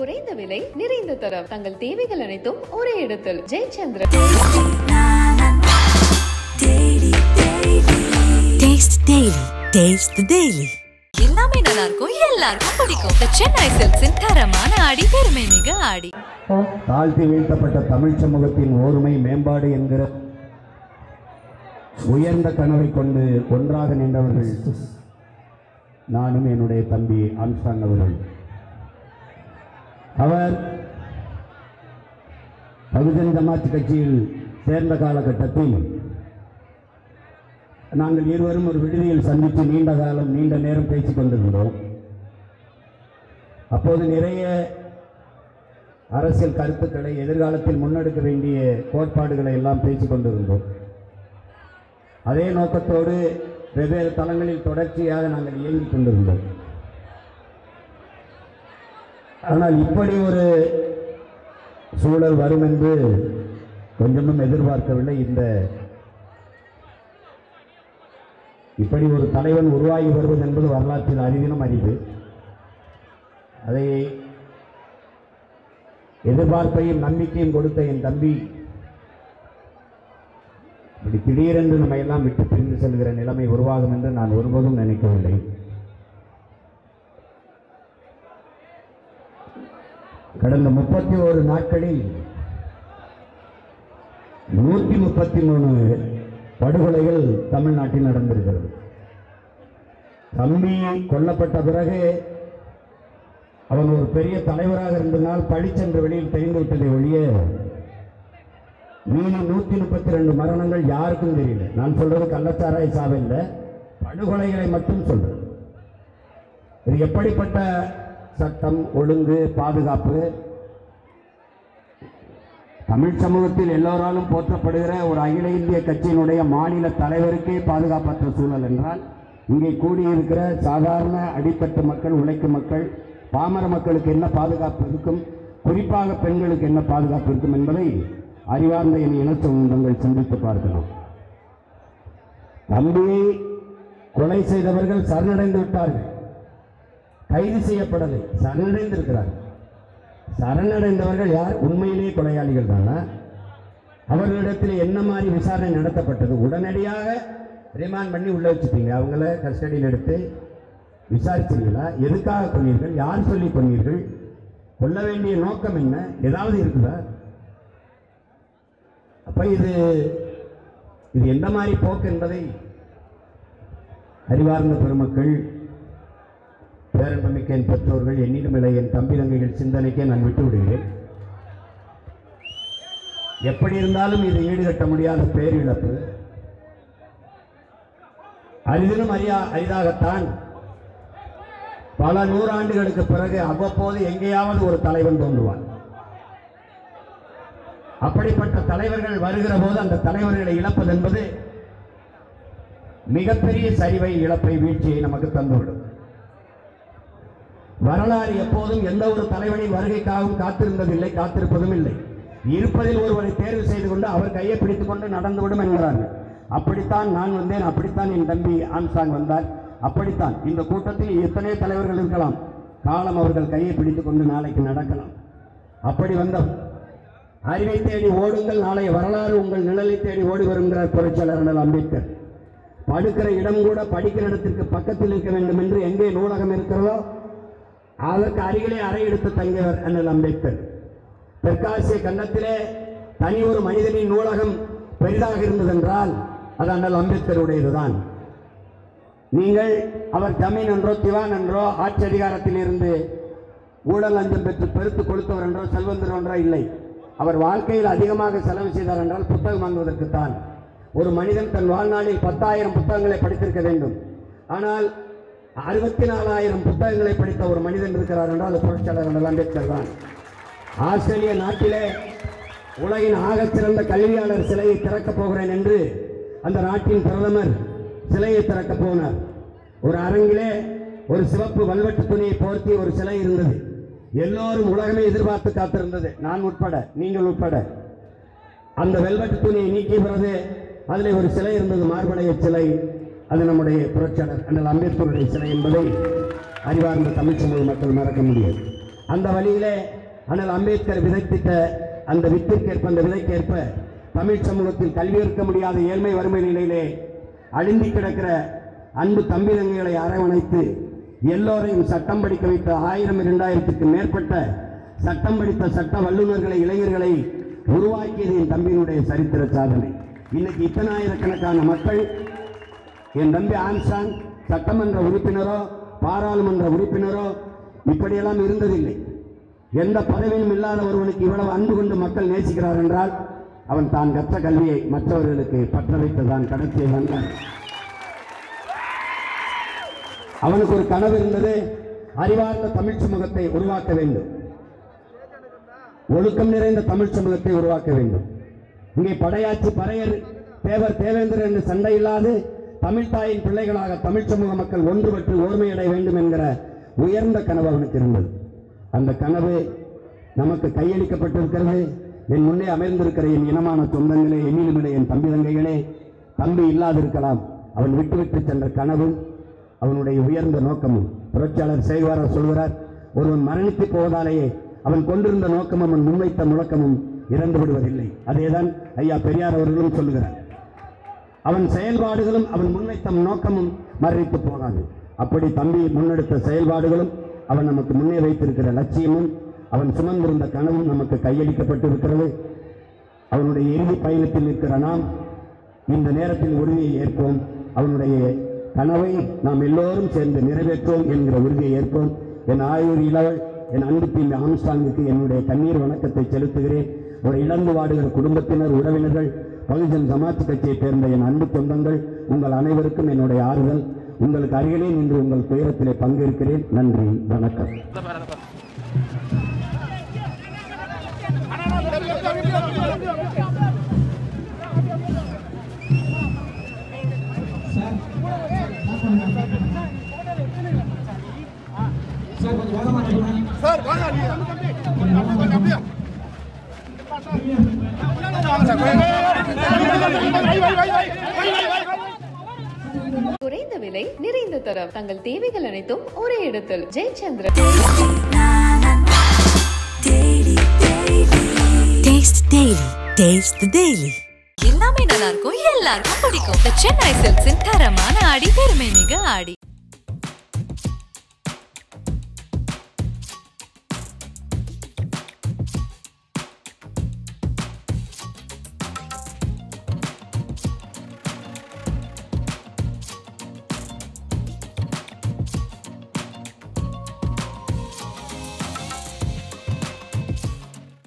குறைந்த விலை நிறைந்த தரம் தங்கள் தேவைகள் அனைத்தும் ஒரே இடத்தில் ஜெயச்சந்திரன். எல்லாமே நல்லா இருக்கும், எல்லாருக்கும் பிடிக்கும். சென்னை சில்க்ஸின் தரமான ஆடி, பெருமை மிக ஆடி. தாழ்த்தி வீழ்த்தப்பட்ட தமிழ் சமூகத்தின் ஓர்மை மேம்பாடு என்கிற உயர்ந்த கனவை கொண்டு ஒன்றாக நின்றவர்கள் நானும் என்னுடைய தம்பி ஆம்ஸ்ட்ராங் அவர்கள். அவர் பகுஜன் சமாஜ் கட்சியில் சேர்ந்த காலகட்டத்தில் நாங்கள் இருவரும் ஒரு விடுதியில் சந்தித்து நீண்ட நேரம் பேசிக் கொண்டிருந்தோம். அப்போது நிறைய அரசியல் கருத்துக்களை, எதிர்காலத்தில் முன்னெடுக்க வேண்டிய கோட்பாடுகளை எல்லாம் பேசிக் கொண்டிருந்தோம். அதே நோக்கத்தோடு வெவ்வேறு தளங்களில் தொடர்ச்சியாக நாங்கள் இயங்கிக் கொண்டிருந்தோம். ஆனால் இப்படி ஒரு சூழல் வரும் என்று கொஞ்சமும் எதிர்பார்க்கவில்லை. இப்படி ஒரு தலைவன் உருவாகி வருவது என்பது வரலாற்றில் அரிதினும் அரிது. அதை எதிர்பார்ப்பையும் நம்பிக்கையும் கொடுத்த என் தம்பி இப்படி திடீரென்று நம்ம எல்லாம் விட்டு பிரிந்து செல்கிற நிலைமை உருவாகும் என்று நான் ஒருபோதும் நினைக்கவில்லை. கடந்த 31 நாட்களில் 133 படுகொலைகள் தமிழ்நாட்டில் நடந்திருக்கிறது. தம்பி கொல்லப்பட்ட பிறகு அவன் ஒரு பெரிய தலைவராக இருந்தனால் பழிச்சென்று வெளியில் தெரிந்துவிட்டதை ஒழிய மீறி 132 மரணங்கள் யாருக்கும் தெரியல. நான் சொல்றது கள்ளச்சாராய சாவில்லை, படுகொலைகளை மட்டும் சொல்றேன். இது எப்படிப்பட்ட சட்டம் ஒழுங்கு பாதுகாப்பு? தமிழ் சமூகத்தில் எல்லோராலும் போற்றப்படுகிற ஒரு அகில இந்திய கட்சியினுடைய மாநில தலைவருக்கே பாதுகாப்பற்ற சூழல் என்றால், இங்கே கூடியிருக்கிற சாதாரண அடித்தட்டு மக்கள், உழைக்கும் மக்கள், பாமர மக்களுக்கு என்ன பாதுகாப்பு இருக்கும், குறிப்பாக பெண்களுக்கு என்ன பாதுகாப்பு இருக்கும் என்பதை அறிவார்ந்த என் இன சொந்தங்கள் சிந்தித்து பார்க்கலாம். தம்பியை கொலை செய்தவர்கள் சரணடைந்து விட்டார்கள், கைது செய்யப்படலை, சரணடைந்திருக்கிறார்கள். சரணடைந்தவர்கள் யார்? உண்மையிலேயே கொலையாளிகள் தானா? அவர்களிடத்தில் என்ன மாதிரி விசாரணை நடத்தப்பட்டது? உடனடியாக ரிமாண்ட் பண்ணி உள்ள வச்சுட்டீங்க, அவங்கள கஸ்டடியில் எடுத்து விசாரிச்சீங்களா? எதுக்காக கொன்னீர்கள்? யார் சொல்லி கொன்னீர்கள்? கொல்ல வேண்டிய நோக்கம் என்ன? ஏதாவது இருக்குதா? அப்ப இது எந்த மாதிரி போக்கு என்பதை அறிவார்ந்த பெருமக்கள், பேரன்பமிக்க என் பெற்றோர்கள், என்னிடமில்லை என் தம்பி தங்கைகள் சிந்தனைக்கே நான் விட்டு விடுகிறேன். எப்படி இருந்தாலும் இது ஈடுகட்ட முடியாத பேரிழப்பு. அரிதிலும் அரிதாகத்தான் பல நூறாண்டுகளுக்கு பிறகு அவ்வப்போது எங்கேயாவது ஒரு தலைவன் தோன்றுவான். அப்படிப்பட்ட தலைவர்கள் வருகிற போது அந்த தலைவர்களை இழப்பது என்பது மிகப்பெரிய சரிவை, இழப்பை, வீழ்ச்சியை நமக்கு தந்துவிடும். வரலாறு எப்போதும் எந்த ஒரு தலைவனின் வருகைக்காகவும் காத்திருந்ததில்லை, காத்திருப்பதும் இல்லை. இருப்பதில் ஒருவரை தேர்வு செய்து கொண்டு அவர் கையை பிடித்துக் கொண்டு நடந்துவிடும் என்கிறார்கள். அப்படித்தான் நான் வந்தேன், அப்படித்தான் என் தம்பி ஆம்ஸ்ட்ராங் வந்தார், அப்படித்தான் இந்த கூட்டத்தில் எத்தனை தலைவர்கள் இருக்கலாம். காலம் அவர்கள் கையை பிடித்துக் கொண்டு நாளைக்கு நடக்கலாம். அப்படி வந்தோம். அறிவை தேடி ஓடுங்கள், நாளைய வரலாறு உங்கள் நிழலை தேடி ஓடி வருகிறார் புரட்சியாளர் அண்ணல் அம்பேத்கர். படுக்கிற இடம் கூட படிக்கிற இடத்திற்கு பக்கத்தில் இருக்க வேண்டும் என்று எங்கே நூலகம் இருக்கிறதோ அதற்கு அருகிலே அறை எடுத்து தங்கியவர் அண்ணல் அம்பேத்கர். தெற்காசிய கண்டத்திலே தனி ஒரு மனிதனின் நூலகம் பெரிதாக இருந்ததென்றால் அது அண்ணல் அம்பேத்கருடையதுதான். நீங்கள் அவர் ஜமீன் என்றோ திவான் என்றோ ஆட்சி அதிகாரத்தில் இருந்து ஊழல் லஞ்சம் பெற்று பெருத்து கொடுத்தவர் என்றோ செல்வந்தர் என்றோ இல்லை. அவர் வாழ்க்கையில் அதிகமாக செலவு செய்தார் என்றால் புத்தகம் வாங்குவதற்குத்தான். ஒரு மனிதன் தன் வாழ்நாளில் 10,000 புத்தகங்களை படித்திருக்க வேண்டும். ஆனால் 64,000 புத்தகங்களை படித்த ஒரு மனிதன் இருக்கிறார் என்றால் புரட்சியாளர் அண்ணல் அம்பேத்கர் தான். ஆஸ்திரேலிய நாட்டிலே உலகின் ஆகச்சிறந்த கல்வியாளர் சிலையை திறக்கப் போகிறேன் என்று அந்த நாட்டின் பிரதமர் சிலையை திறக்கப் போனார். ஒரு அரங்கிலே ஒரு சிவப்பு வல்வெட்டு துணியை போர்த்தி ஒரு சிலை இருந்தது. எல்லோரும் உலகமே எதிர்பார்த்து காத்திருந்தது, நான் உட்பட, நீங்கள் உட்பட. அந்த வெல்வெட்டு துணியை நீக்கிய பிறகு அதில் ஒரு சிலை இருந்தது, மார்படைய சிலை. அது நம்முடைய புரட்சியாளர் அண்ணல் அம்பேத்கருடைய சிலை என்பதை அறிவார்ந்த தமிழ் சமூக மக்கள் மறக்க முடியாது. அந்த வழியிலே அண்ணல் அம்பேத்கர் விதைத்திட்ட அந்த வித்திற்கேற்ப அந்த விதைக்கேற்ப தமிழ் சமூகத்தில் கல்வி இருக்க முடியாத ஏழ்மை வறுமை நிலையிலே அழிந்து கிடக்கிற அன்பு தம்பி தங்கைகளை அரவணைத்து எல்லோரையும் சட்டம் படிக்க வைத்த 1000-2000க்கு மேற்பட்ட சட்டம் படித்த சட்ட வல்லுநர்களை இளைஞர்களை உருவாக்கியது என் தம்பியினுடைய சரித்திர சாதனை. இன்னைக்கு இத்தனாயிரக்கணக்கான மக்கள் என் தம்பி ஆம்ஸ்ட்ராங் சட்டமன்ற உறுப்பினரோ பாராளுமன்ற உறுப்பினரோ இப்படியெல்லாம் இருந்ததில்லை. எந்த பதவியும் இல்லாத ஒருவனுக்கு இவ்வளவு அன்பு கொண்டு மக்கள் நேசிக்கிறார் என்றால் அவன் தான் கற்ற கல்வியை மற்றவர்களுக்கு பற்ற வைத்ததான் கடத்திய வந்தான். அவனுக்கு ஒரு கனவு இருந்தது, அறிவார்ந்த தமிழ் சமூகத்தை உருவாக்க வேண்டும், ஒழுக்கம் நிறைந்த தமிழ் சமூகத்தை உருவாக்க வேண்டும். இங்கே படையாட்சி பறையர் தேவர் தேவேந்திரர் என்று சண்டை இல்லாது தமிழ் தாயின் பிள்ளைகளாக தமிழ் சமூக மக்கள் ஒன்றுபட்டு ஓர்மையடைய வேண்டும் என்கிற உயர்ந்த கனவு அவனுக்கு இருந்தது. அந்த கனவு நமக்கு கையளிக்கப்பட்டிருக்கிறது. என் முன்னே அமர்ந்திருக்கிற என் இனமான சொந்தங்களே, எண்ணிலுமில்லை என் தம்பி தங்கைகளே, தம்பி இல்லாதிருக்கலாம், அவன் விட்டு சென்ற கனவு அவனுடைய உயர்ந்த நோக்கமும். புரட்சியாளர் சேகுவாரர் சொல்கிறார், ஒருவன் மரணித்து போவதாலேயே அவன் கொண்டிருந்த நோக்கமும் அவன் முன்வைத்த முழக்கமும் இறந்து விடுவதில்லை. அதேதான் ஐயா பெரியார் அவர்களும் சொல்லுகிறார். அவன் செயல்பாடுகளும் அவன் முன்வைத்த நோக்கமும் மரணித்து போகாது. அப்படி தம்பி முன்னெடுத்த செயல்பாடுகளும் அவன் நமக்கு முன்னே வைத்திருக்கிற லட்சியமும் அவன் சுமந்திருந்த கனவும் நமக்கு கையளிக்கப்பட்டிருக்கிறது. அவனுடைய இறுதி பயணத்தில் இருக்கிற நாம் இந்த நேரத்தில் உறுதியை ஏற்போம். அவனுடைய கனவை நாம் எல்லோரும் சேர்ந்து நிறைவேற்றுவோம் என்கிற உறுதியை ஏற்போம். என் ஆயுர் இளவல் என் அன்பு தம்பி ஆம்ஸ்ட்ராங்குக்கு என்னுடைய கண்ணீர் வணக்கத்தை செலுத்துகிறேன். ஒரு இழந்து வாடுகிற குடும்பத்தினர், உறவினர்கள், பகுஜன் சமாஜ் கட்சியைச் சேர்ந்த என் அன்பு சொந்தங்கள், உங்கள் அனைவருக்கும் என்னுடைய ஆறுதல். உங்களுக்கு அருகிலே நின்று உங்கள் துயரத்திலே பங்கேற்கிறேன். நன்றி, வணக்கம். குறைந்த விலை நிறைந்த தரம் தங்கள் தேவைகள் அனைத்தும் ஒரே இடத்தில். ஜெயச்சந்திரன். எல்லாமே நல்லா இருக்கும், எல்லாருக்கும் பிடிக்கும். சென்னை சில்க்ஸின் தரமான ஆடி பெருமை மிக ஆடி.